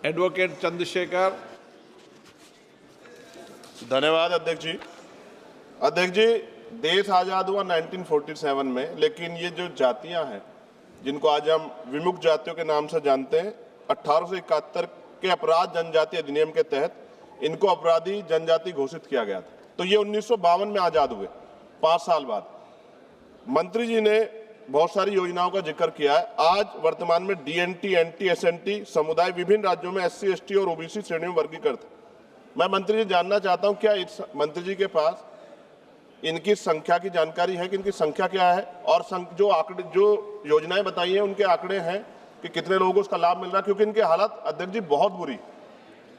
Advocate Chandrashekhar. धन्यवाद अध्यक्ष जी। अध्यक्ष जी, देश आज़ाद हुआ 1947 में, लेकिन ये जो जातियां हैं जिनको आज हम विमुक्त जातियों के नाम से जानते हैं, 1871 के अपराध जनजाति अधिनियम के तहत इनको अपराधी जनजाति घोषित किया गया था। तो ये 1952 में आज़ाद हुए, 5 साल बाद। मंत्री जी ने बहुत सारी योजनाओं का जिक्र किया है। आज वर्तमान में डीएनटी, एनटी, एसएनटी समुदाय विभिन्न राज्यों में एससी, एसटी और ओबीसी श्रेणियों में वर्गीकृत है। मैं मंत्री जी जानना चाहता हूं, क्या इस मंत्री जी के पास इनकी संख्या की जानकारी है कि इनकी संख्या क्या है, और जो योजनाएं बताई हैं उनके आंकड़े हैं कि कितने लोगों को उसका लाभ मिल रहा है? क्योंकि इनकी हालत अध्यक्ष जी बहुत बुरी,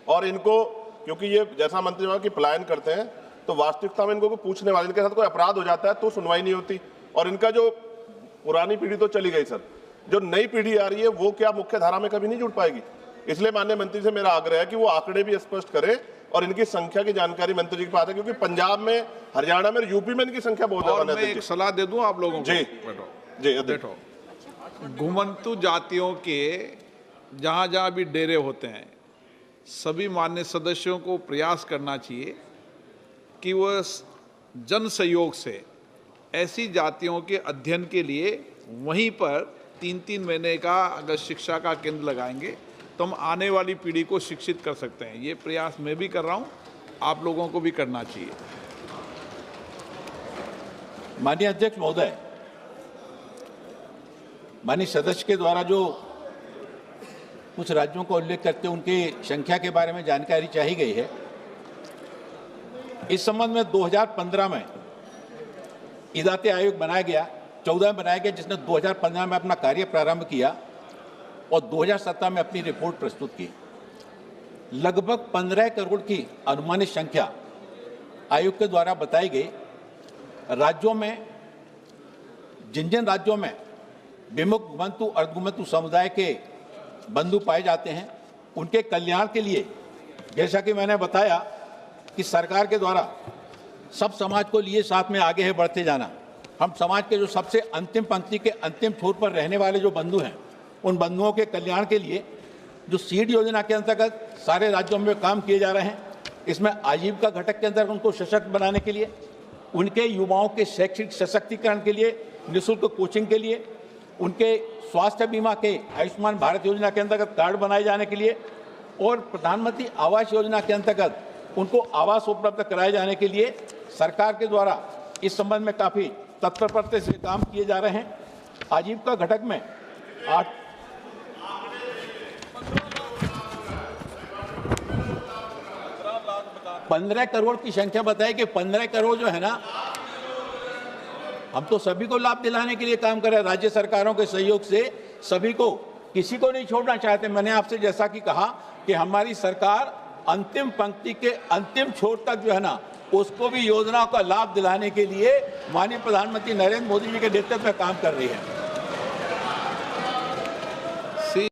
और इनको क्योंकि ये जैसा मंत्री जी की पलायन करते हैं तो वास्तविकता में इनको पूछने वाले, इनके साथ कोई अपराध हो जाता है तो सुनवाई नहीं होती, और इनका जो पुरानी पीढ़ी तो चली गई सर, जो नई पीढ़ी आ रही है वो क्या मुख्य धारा में कभी नहीं जुड़ पाएगी? इसलिए माननीय मंत्री से मेरा आग्रह है कि वो आंकड़े भी स्पष्ट करें और इनकी संख्या की जानकारी मंत्री जी के पास है, क्योंकि पंजाब में, हरियाणा में, यूपी में इनकी संख्या बहुत ज्यादा है। मैं एक सलाह दे दूं आप लोगों को। जी जी बैठो। घुमंतु जातियों के जहां जहां भी डेरे होते हैं, सभी मान्य सदस्यों को प्रयास करना चाहिए कि वह जन सहयोग से ऐसी जातियों के अध्ययन के लिए वहीं पर 3-3 महीने का अगर शिक्षा का केंद्र लगाएंगे तो हम आने वाली पीढ़ी को शिक्षित कर सकते हैं। ये प्रयास मैं भी कर रहा हूं, आप लोगों को भी करना चाहिए। माननीय अध्यक्ष महोदय, माननीय सदस्य के द्वारा जो कुछ राज्यों का उल्लेख करते उनकी संख्या के बारे में जानकारी चाही गई है। इस संबंध में 2015 में इदाते आयोग बनाया गया, 14 में बनाया गया, जिसने 2015 में अपना कार्य प्रारंभ किया और 2017 में अपनी रिपोर्ट प्रस्तुत की। लगभग 15 करोड़ की अनुमानित संख्या आयोग के द्वारा बताई गई। राज्यों में, जिन राज्यों में विमुक्त, घुमंतु, अर्धघुमंतु समुदाय के बंधु पाए जाते हैं, उनके कल्याण के लिए, जैसा कि मैंने बताया कि सरकार के द्वारा सब समाज को लिए साथ में आगे है बढ़ते जाना। हम समाज के जो सबसे अंतिम पंक्ति के अंतिम छोर पर रहने वाले जो बंधु हैं, उन बंधुओं के कल्याण के लिए जो सीड योजना के अंतर्गत सारे राज्यों में काम किए जा रहे हैं, इसमें आजीविका घटक के अंदर उनको सशक्त बनाने के लिए, उनके युवाओं के शैक्षिक सशक्तिकरण के लिए, निःशुल्क कोचिंग के लिए, उनके स्वास्थ्य बीमा के आयुष्मान भारत योजना के अंतर्गत कार्ड बनाए जाने के लिए, और प्रधानमंत्री आवास योजना के अंतर्गत उनको आवास उपलब्ध कराए जाने के लिए सरकार के द्वारा इस संबंध में काफ़ी तत्परता से काम किए जा रहे हैं। आजीविका घटक में 15 करोड़ की संख्या बताई कि 15 करोड़ जो है ना, हम तो सभी को लाभ दिलाने के लिए काम कर रहे हैं। राज्य सरकारों के सहयोग से सभी को, किसी को नहीं छोड़ना चाहते। मैंने आपसे जैसा कि कहा कि हमारी सरकार अंतिम पंक्ति के अंतिम छोर तक जो है ना, उसको भी योजनाओं का लाभ दिलाने के लिए माननीय प्रधानमंत्री नरेंद्र मोदी जी के नेतृत्व में काम कर रही है।